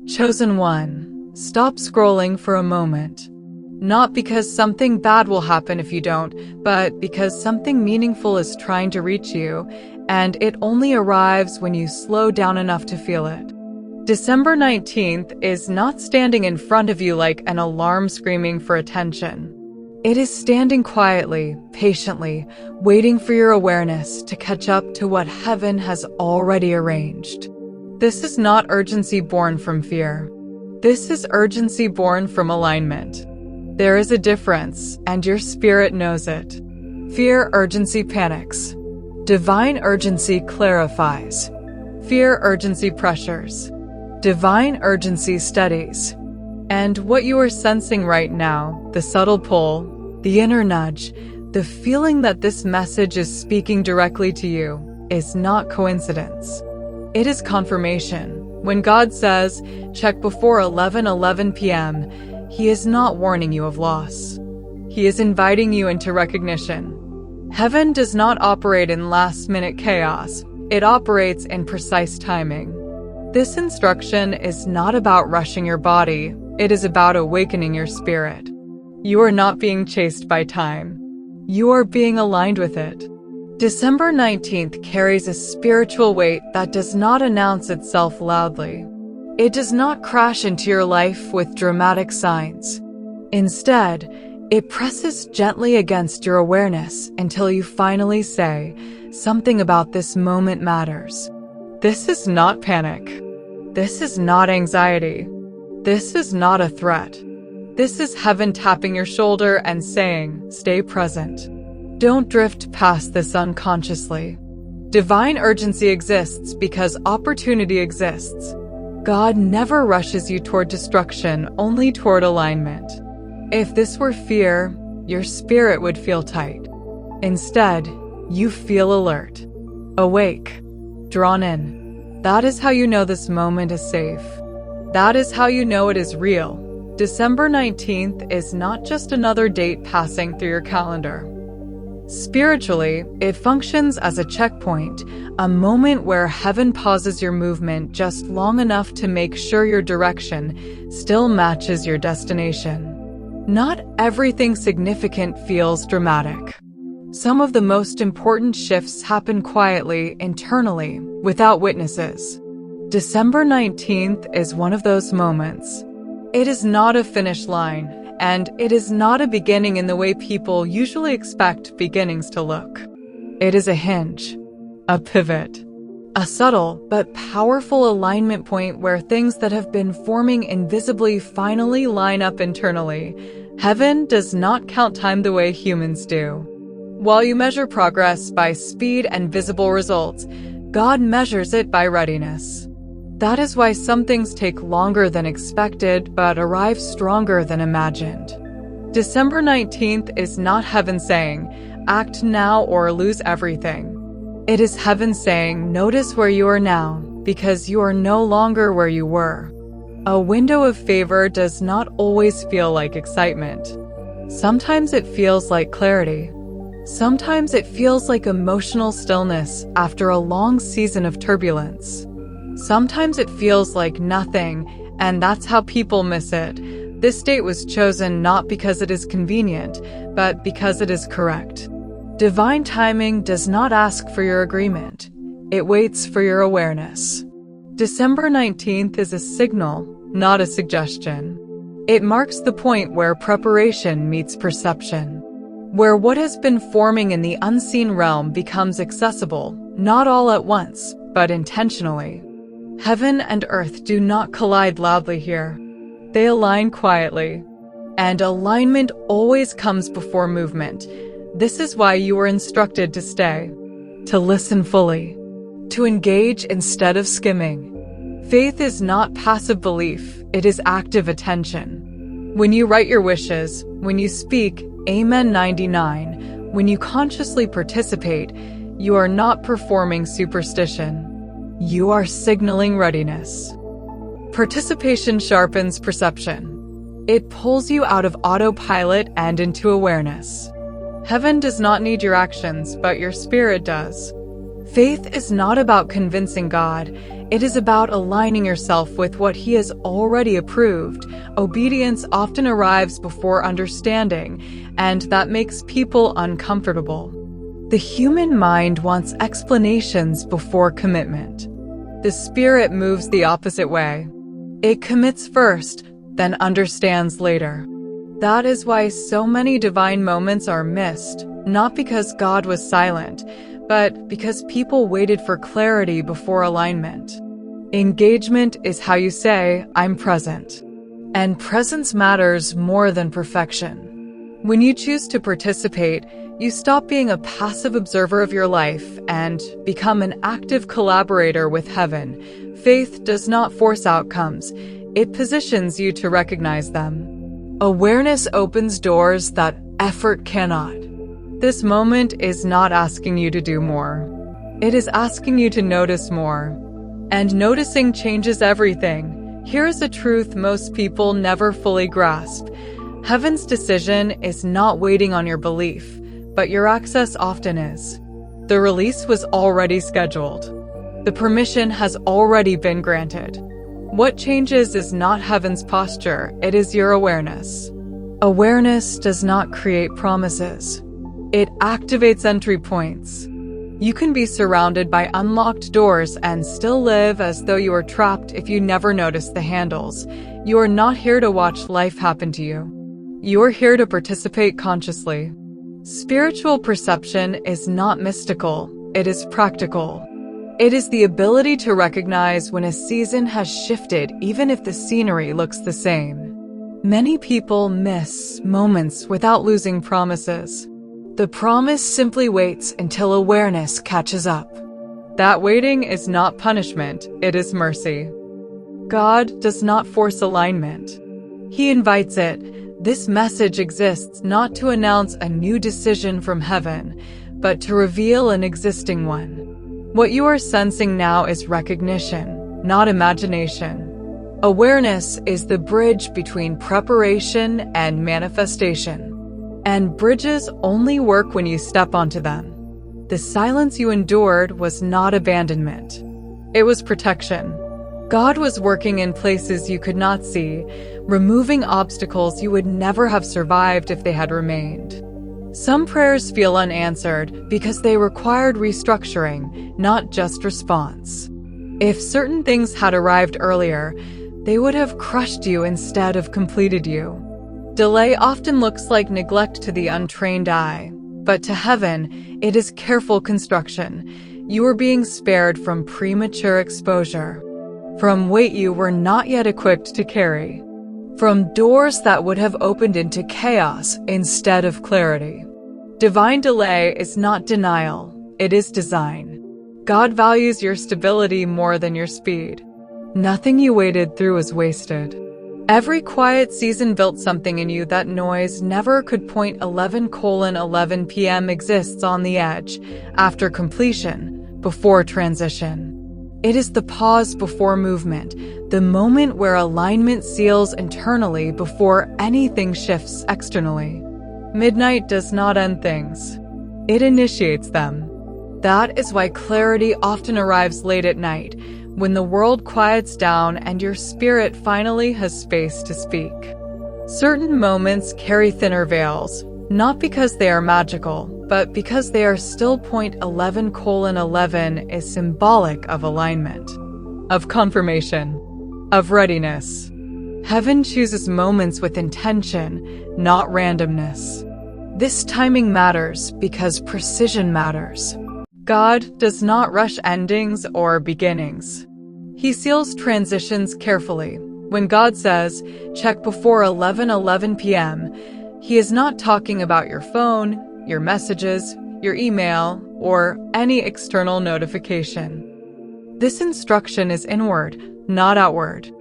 Chosen one, stop scrolling for a moment. Not because something bad will happen if you don't, but because something meaningful is trying to reach you, and it only arrives when you slow down enough to feel it. December 19th is not standing in front of you like an alarm screaming for attention. It is standing quietly, patiently, waiting for your awareness to catch up to what heaven has already arranged. This is not urgency born from fear. This is urgency born from alignment. There is a difference, and your spirit knows it. Fear, urgency panics. Divine urgency clarifies. Fear, urgency pressures. Divine urgency steadies. And what you are sensing right now, the subtle pull, the inner nudge, the feeling that this message is speaking directly to you, is not coincidence. It is confirmation. When God says, check before 11:11 p.m., He is not warning you of loss. He is inviting you into recognition. Heaven does not operate in last-minute chaos. It operates in precise timing. This instruction is not about rushing your body. It is about awakening your spirit. You are not being chased by time. You are being aligned with it. December 19th carries a spiritual weight that does not announce itself loudly. It does not crash into your life with dramatic signs. Instead, it presses gently against your awareness until you finally say, something about this moment matters. This is not panic. This is not anxiety. This is not a threat. This is heaven tapping your shoulder and saying, stay present. Don't drift past this unconsciously. Divine urgency exists because opportunity exists. God never rushes you toward destruction, only toward alignment. If this were fear, your spirit would feel tight. Instead, you feel alert, awake, drawn in. That is how you know this moment is safe. That is how you know it is real. December 19th is not just another date passing through your calendar. Spiritually, it functions as a checkpoint, a moment where heaven pauses your movement just long enough to make sure your direction still matches your destination. Not everything significant feels dramatic. Some of the most important shifts happen quietly, internally, without witnesses. December 19th is one of those moments. It is not a finish line, and it is not a beginning in the way people usually expect beginnings to look. It is a hinge, a pivot, a subtle but powerful alignment point where things that have been forming invisibly finally line up internally. Heaven does not count time the way humans do. While you measure progress by speed and visible results, God measures it by readiness. That is why some things take longer than expected but arrive stronger than imagined. December 19th is not heaven saying, act now or lose everything. It is heaven saying, notice where you are now, because you are no longer where you were. A window of favor does not always feel like excitement. Sometimes it feels like clarity. Sometimes it feels like emotional stillness after a long season of turbulence. Sometimes it feels like nothing, and that's how people miss it. This date was chosen not because it is convenient, but because it is correct. Divine timing does not ask for your agreement. It waits for your awareness. December 19th is a signal, not a suggestion. It marks the point where preparation meets perception, where what has been forming in the unseen realm becomes accessible, not all at once, but intentionally. Heaven and earth do not collide loudly here. They align quietly. And alignment always comes before movement. This is why you were instructed to stay, to listen fully, to engage instead of skimming. Faith is not passive belief, it is active attention. When you write your wishes, when you speak, Amen 99, when you consciously participate, you are not performing superstition. You are signaling readiness. Participation sharpens perception. It pulls you out of autopilot and into awareness. Heaven does not need your actions, but your spirit does. Faith is not about convincing God. It is about aligning yourself with what He has already approved. Obedience often arrives before understanding, and that makes people uncomfortable. The human mind wants explanations before commitment. The Spirit moves the opposite way. It commits first, then understands later. That is why so many divine moments are missed, not because God was silent, but because people waited for clarity before alignment. Engagement is how you say, "I'm present." And presence matters more than perfection. When you choose to participate, you stop being a passive observer of your life and become an active collaborator with heaven. Faith does not force outcomes. It positions you to recognize them. Awareness opens doors that effort cannot. This moment is not asking you to do more. It is asking you to notice more. And noticing changes everything. Here is a truth most people never fully grasp. Heaven's decision is not waiting on your belief, but your access often is. The release was already scheduled. The permission has already been granted. What changes is not heaven's posture, it is your awareness. Awareness does not create promises. It activates entry points. You can be surrounded by unlocked doors and still live as though you are trapped if you never notice the handles. You are not here to watch life happen to you. You are here to participate consciously. Spiritual perception is not mystical, it is practical. It is the ability to recognize when a season has shifted even if the scenery looks the same. Many people miss moments without losing promises. The promise simply waits until awareness catches up. That waiting is not punishment, it is mercy. God does not force alignment. He invites it. This message exists not to announce a new decision from heaven, but to reveal an existing one. What you are sensing now is recognition, not imagination. Awareness is the bridge between preparation and manifestation. And bridges only work when you step onto them. The silence you endured was not abandonment. It was protection. God was working in places you could not see, removing obstacles you would never have survived if they had remained. Some prayers feel unanswered because they required restructuring, not just response. If certain things had arrived earlier, they would have crushed you instead of completed you. Delay often looks like neglect to the untrained eye, but to heaven, it is careful construction. You are being spared from premature exposure, from weight you were not yet equipped to carry, from doors that would have opened into chaos instead of clarity. Divine delay is not denial, it is design. God values your stability more than your speed. Nothing you waited through is wasted. Every quiet season built something in you that noise never could. 11:11 p.m. exists on the edge, after completion, before transition. It is the pause before movement, the moment where alignment seals internally before anything shifts externally. Midnight does not end things. It initiates them. That is why clarity often arrives late at night, when the world quiets down and your spirit finally has space to speak. Certain moments carry thinner veils, not because they are magical, but because they are still. 11:11 is symbolic of alignment, of confirmation, of readiness. Heaven chooses moments with intention, not randomness. This timing matters because precision matters. God does not rush endings or beginnings. He seals transitions carefully. When God says, check before 11:11 p.m., He is not talking about your phone, your messages, your email, or any external notification. This instruction is inward, not outward.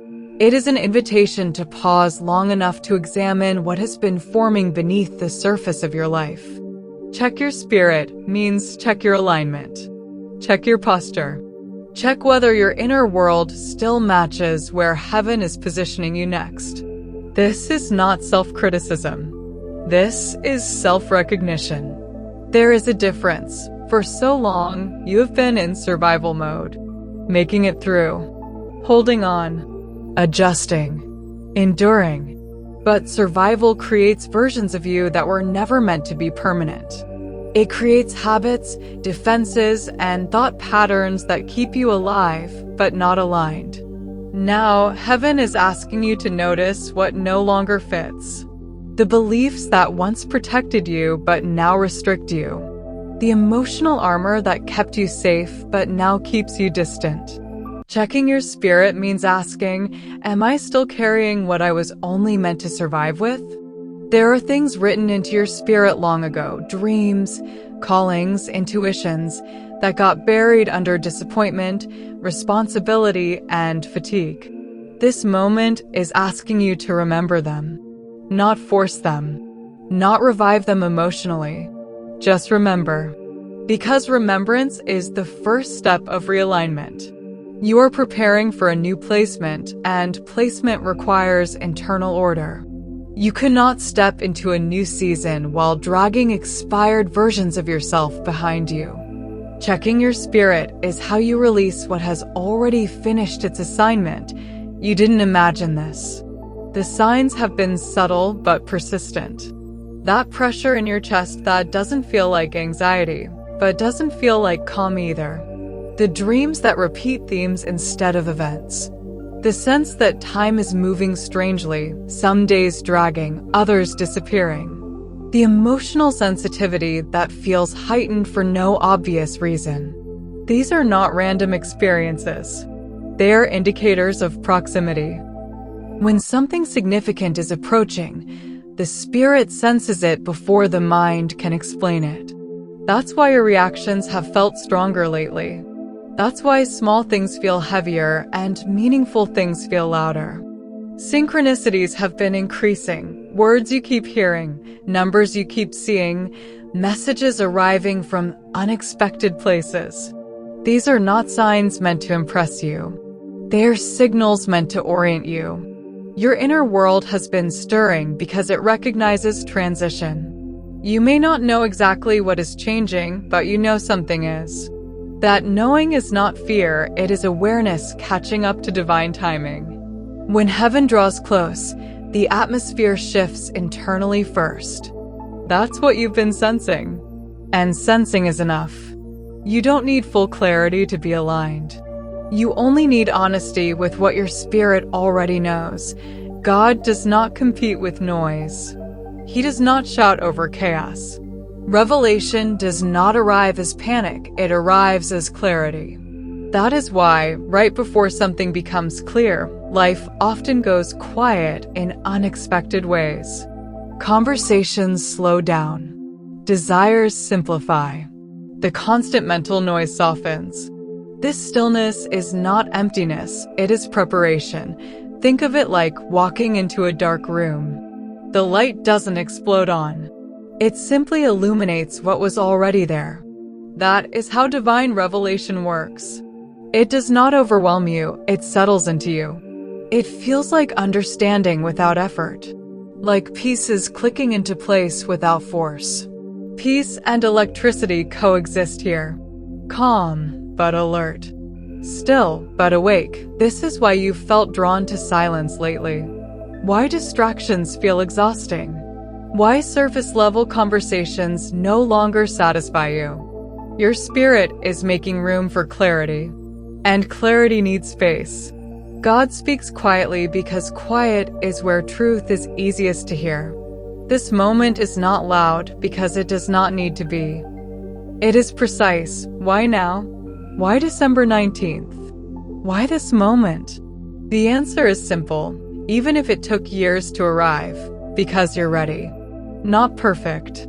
It is an invitation to pause long enough to examine what has been forming beneath the surface of your life. Check your spirit means check your alignment. Check your posture. Check whether your inner world still matches where heaven is positioning you next. This is not self-criticism. This is self-recognition. There is a difference. For so long, you have been in survival mode, making it through, holding on, adjusting, enduring. But survival creates versions of you that were never meant to be permanent. It creates habits, defenses, and thought patterns that keep you alive, but not aligned. Now, heaven is asking you to notice what no longer fits. The beliefs that once protected you, but now restrict you. The emotional armor that kept you safe, but now keeps you distant. Checking your spirit means asking, am I still carrying what I was only meant to survive with? There are things written into your spirit long ago, dreams, callings, intuitions, that got buried under disappointment, responsibility, and fatigue. This moment is asking you to remember them, not force them, not revive them emotionally. Just remember, because remembrance is the first step of realignment. You are preparing for a new placement, and placement requires internal order. You cannot step into a new season while dragging expired versions of yourself behind you. Checking your spirit is how you release what has already finished its assignment. You didn't imagine this. The signs have been subtle but persistent. That pressure in your chest that doesn't feel like anxiety, but doesn't feel like calm either. The dreams that repeat themes instead of events. The sense that time is moving strangely, some days dragging, others disappearing. The emotional sensitivity that feels heightened for no obvious reason. These are not random experiences. They are indicators of proximity. When something significant is approaching, the spirit senses it before the mind can explain it. That's why your reactions have felt stronger lately. That's why small things feel heavier and meaningful things feel louder. Synchronicities have been increasing, words you keep hearing, numbers you keep seeing, messages arriving from unexpected places. These are not signs meant to impress you. They are signals meant to orient you. Your inner world has been stirring because it recognizes transition. You may not know exactly what is changing, but you know something is. That knowing is not fear, it is awareness catching up to divine timing. When heaven draws close, the atmosphere shifts internally first. That's what you've been sensing. And sensing is enough. You don't need full clarity to be aligned. You only need honesty with what your spirit already knows. God does not compete with noise. He does not shout over chaos. Revelation does not arrive as panic, it arrives as clarity. That is why, right before something becomes clear, life often goes quiet in unexpected ways. Conversations slow down. Desires simplify. The constant mental noise softens. This stillness is not emptiness, it is preparation. Think of it like walking into a dark room. The light doesn't explode on. It simply illuminates what was already there. That is how divine revelation works. It does not overwhelm you, it settles into you. It feels like understanding without effort. Like pieces clicking into place without force. Peace and electricity coexist here. Calm, but alert. Still, but awake. This is why you've felt drawn to silence lately. Why distractions feel exhausting. Why surface-level conversations no longer satisfy you. Your spirit is making room for clarity. And clarity needs space. God speaks quietly because quiet is where truth is easiest to hear. This moment is not loud because it does not need to be. It is precise. Why now? Why December 19th? Why this moment? The answer is simple, even if it took years to arrive, because you're ready. Not perfect.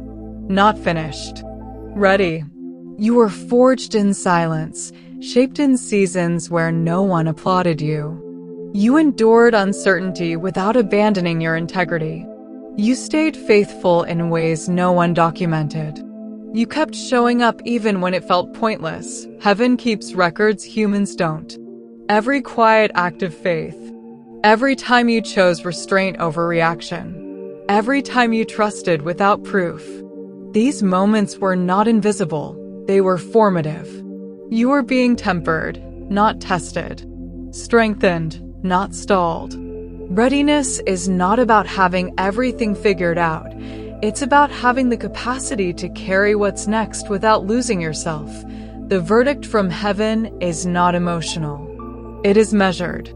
Not finished. Ready. You were forged in silence, shaped in seasons where no one applauded you. You endured uncertainty without abandoning your integrity. You stayed faithful in ways no one documented. You kept showing up even when it felt pointless. Heaven keeps records humans don't. Every quiet act of faith. Every time you chose restraint over reaction. Every time you trusted without proof. These moments were not invisible. They were formative. You were being tempered, not tested. Strengthened, not stalled. Readiness is not about having everything figured out. It's about having the capacity to carry what's next without losing yourself. The verdict from heaven is not emotional. It is measured,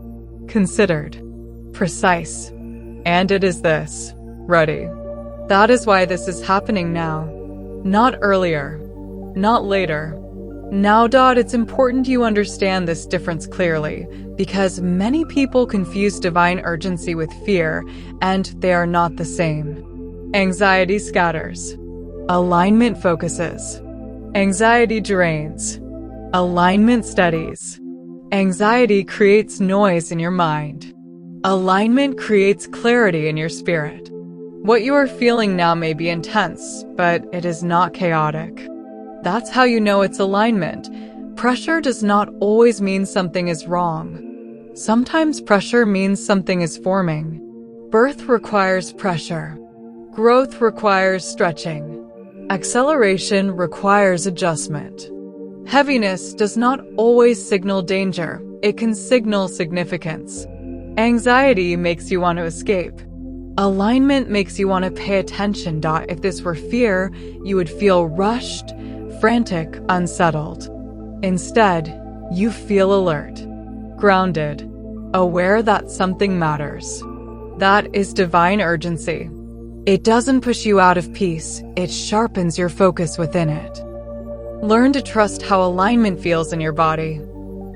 considered, precise. And it is this: ready. That is why this is happening now. Not earlier. Not later. Now, it's important you understand this difference clearly, because many people confuse divine urgency with fear, and they are not the same. Anxiety scatters. Alignment focuses. Anxiety drains. Alignment steadies. Anxiety creates noise in your mind. Alignment creates clarity in your spirit. What you are feeling now may be intense, but it is not chaotic. That's how you know it's alignment. Pressure does not always mean something is wrong. Sometimes pressure means something is forming. Birth requires pressure. Growth requires stretching. Acceleration requires adjustment. Heaviness does not always signal danger. It can signal significance. Anxiety makes you want to escape. Alignment makes you want to pay attention. If this were fear, you would feel rushed, frantic, unsettled. Instead, you feel alert, grounded, aware that something matters. That is divine urgency. It doesn't push you out of peace, it sharpens your focus within it. Learn to trust how alignment feels in your body.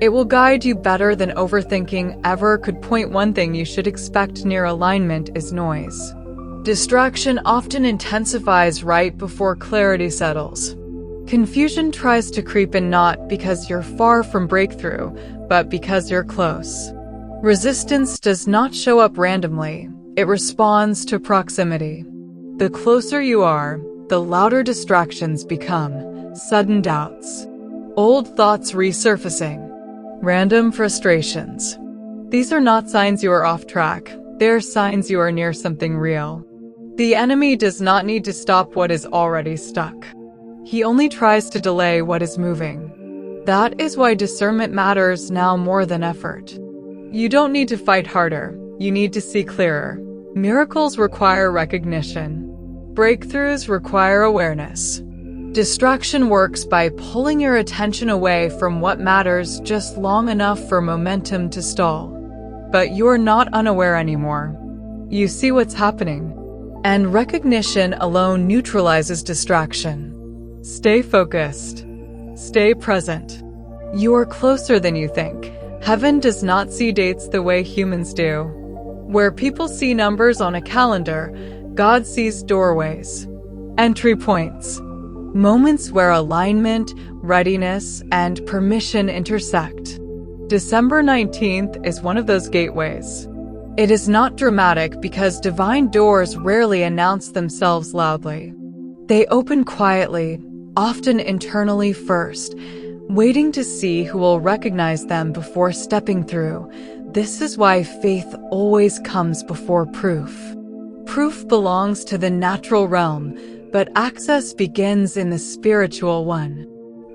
It will guide you better than overthinking ever could. Point one thing you should expect near alignment is noise. Distraction often intensifies right before clarity settles. Confusion tries to creep in not because you're far from breakthrough, but because you're close. Resistance does not show up randomly. It responds to proximity. The closer you are, the louder distractions become. Sudden doubts. Old thoughts resurfacing. Random frustrations. These are not signs you are off track. They are signs you are near something real. The enemy does not need to stop what is already stuck. He only tries to delay what is moving. That is why discernment matters now more than effort. You don't need to fight harder. You need to see clearer. Miracles require recognition. Breakthroughs require awareness. Distraction works by pulling your attention away from what matters just long enough for momentum to stall. But you're not unaware anymore. You see what's happening. And recognition alone neutralizes distraction. Stay focused. Stay present. You are closer than you think. Heaven does not see dates the way humans do. Where people see numbers on a calendar, God sees doorways, entry points, moments where alignment, readiness, and permission intersect. December 19th is one of those gateways. It is not dramatic because divine doors rarely announce themselves loudly. They open quietly, often internally first, waiting to see who will recognize them before stepping through. This is why faith always comes before proof. Proof belongs to the natural realm, but access begins in the spiritual one.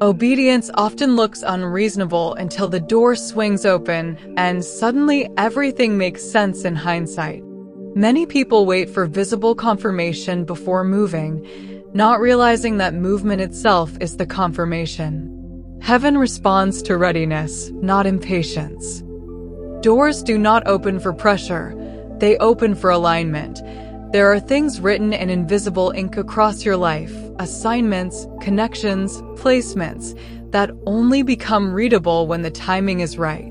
Obedience often looks unreasonable until the door swings open, and suddenly everything makes sense in hindsight. Many people wait for visible confirmation before moving, not realizing that movement itself is the confirmation. Heaven responds to readiness, not impatience. Doors do not open for pressure, they open for alignment. There are things written in invisible ink across your life, assignments, connections, placements, that only become readable when the timing is right.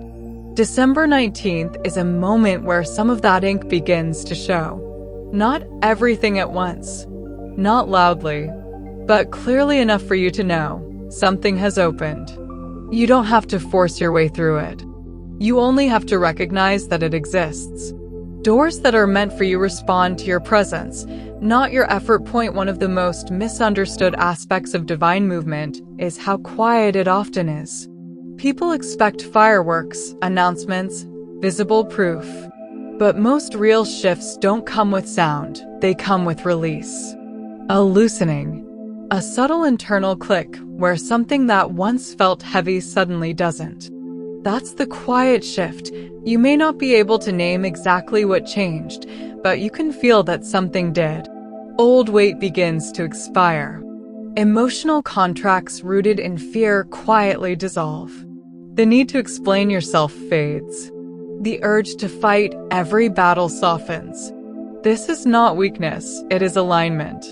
December 19th is a moment where some of that ink begins to show. Not everything at once, not loudly, but clearly enough for you to know something has opened. You don't have to force your way through it. You only have to recognize that it exists. Doors that are meant for you respond to your presence, not your effort. Point one of the most misunderstood aspects of divine movement is how quiet it often is. People expect fireworks, announcements, visible proof. But most real shifts don't come with sound, they come with release. A loosening. A subtle internal click where something that once felt heavy suddenly doesn't. That's the quiet shift. You may not be able to name exactly what changed, but you can feel that something did. Old weight begins to expire. Emotional contracts rooted in fear quietly dissolve. The need to explain yourself fades. The urge to fight every battle softens. This is not weakness, it is alignment.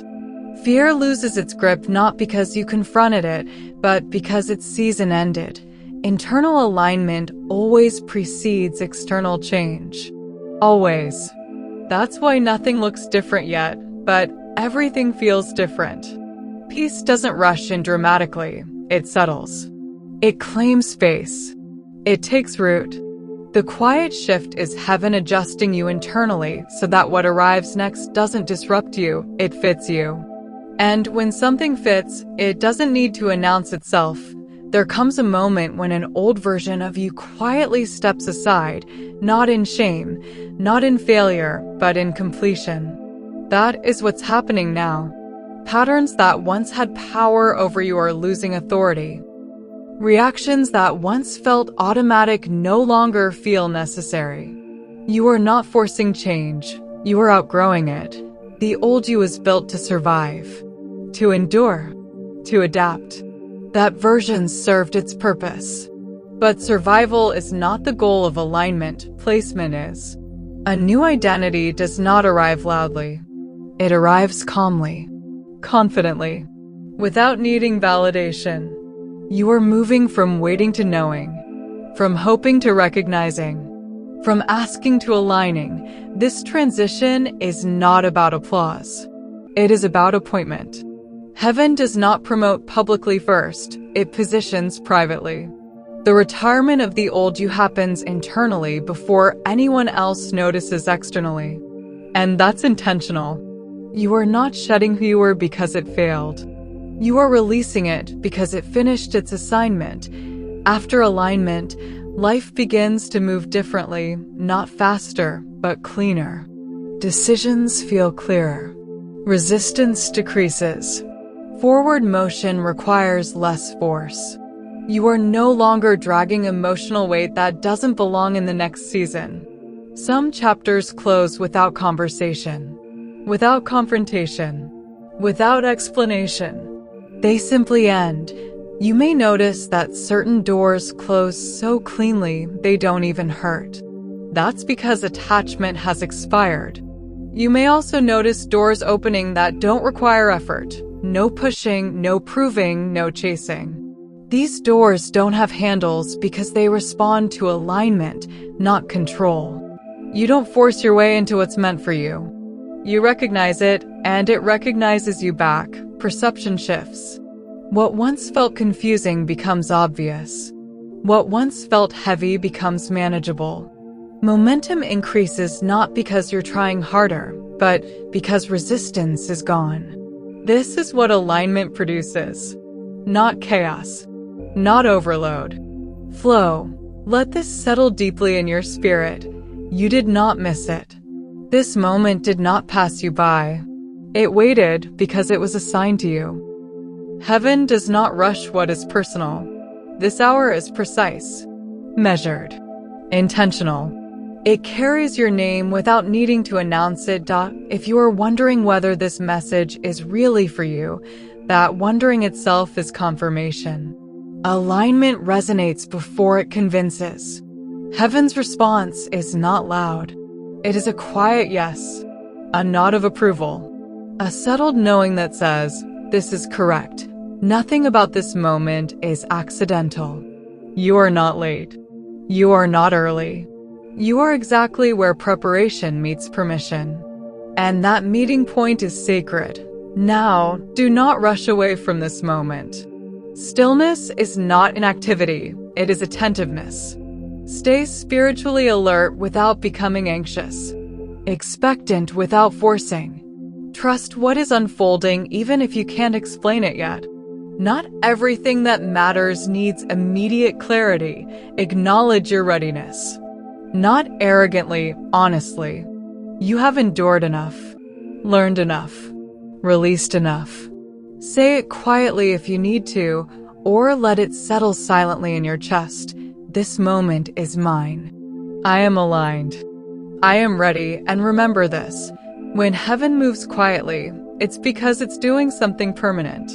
Fear loses its grip not because you confronted it, but because its season ended. Internal alignment always precedes external change. Always. That's why nothing looks different yet, but everything feels different. Peace doesn't rush in dramatically, it settles. It claims space. It takes root. The quiet shift is heaven adjusting you internally so that what arrives next doesn't disrupt you, it fits you. And when something fits, it doesn't need to announce itself. There comes a moment when an old version of you quietly steps aside, not in shame, not in failure, but in completion. That is what's happening now. Patterns that once had power over you are losing authority. Reactions that once felt automatic no longer feel necessary. You are not forcing change. You are outgrowing it. The old you is built to survive, to endure, to adapt. That version served its purpose. But survival is not the goal of alignment, placement is. A new identity does not arrive loudly. It arrives calmly, confidently, without needing validation. You are moving from waiting to knowing, from hoping to recognizing, from asking to aligning. This transition is not about applause. It is about appointment. Heaven does not promote publicly first, it positions privately. The retirement of the old you happens internally before anyone else notices externally. And that's intentional. You are not shedding who you were because it failed. You are releasing it because it finished its assignment. After alignment, life begins to move differently, not faster, but cleaner. Decisions feel clearer. Resistance decreases. Forward motion requires less force. You are no longer dragging emotional weight that doesn't belong in the next season. Some chapters close without conversation, without confrontation, without explanation. They simply end. You may notice that certain doors close so cleanly they don't even hurt. That's because attachment has expired. You may also notice doors opening that don't require effort. No pushing, no proving, no chasing. These doors don't have handles because they respond to alignment, not control. You don't force your way into what's meant for you. You recognize it, and it recognizes you back. Perception shifts. What once felt confusing becomes obvious. What once felt heavy becomes manageable. Momentum increases not because you're trying harder, but because resistance is gone. This is what alignment produces. Not chaos. Not overload. Flow. Let this settle deeply in your spirit. You did not miss it. This moment did not pass you by. It waited because it was assigned to you. Heaven does not rush what is personal. This hour is precise, measured, intentional. It carries your name without needing to announce it. If you are wondering whether this message is really for you, that wondering itself is confirmation. Alignment resonates before it convinces. Heaven's response is not loud. It is a quiet yes, a nod of approval, a settled knowing that says, this is correct. Nothing about this moment is accidental. You are not late. You are not early. You are exactly where preparation meets permission. And that meeting point is sacred. Now, do not rush away from this moment. Stillness is not inactivity, it is attentiveness. Stay spiritually alert without becoming anxious. Expectant without forcing. Trust what is unfolding even if you can't explain it yet. Not everything that matters needs immediate clarity. Acknowledge your readiness. Not arrogantly, honestly. You have endured enough, learned enough, released enough. Say it quietly if you need to, or let it settle silently in your chest. This moment is mine. I am aligned. I am ready, and remember this. When heaven moves quietly, it's because it's doing something permanent.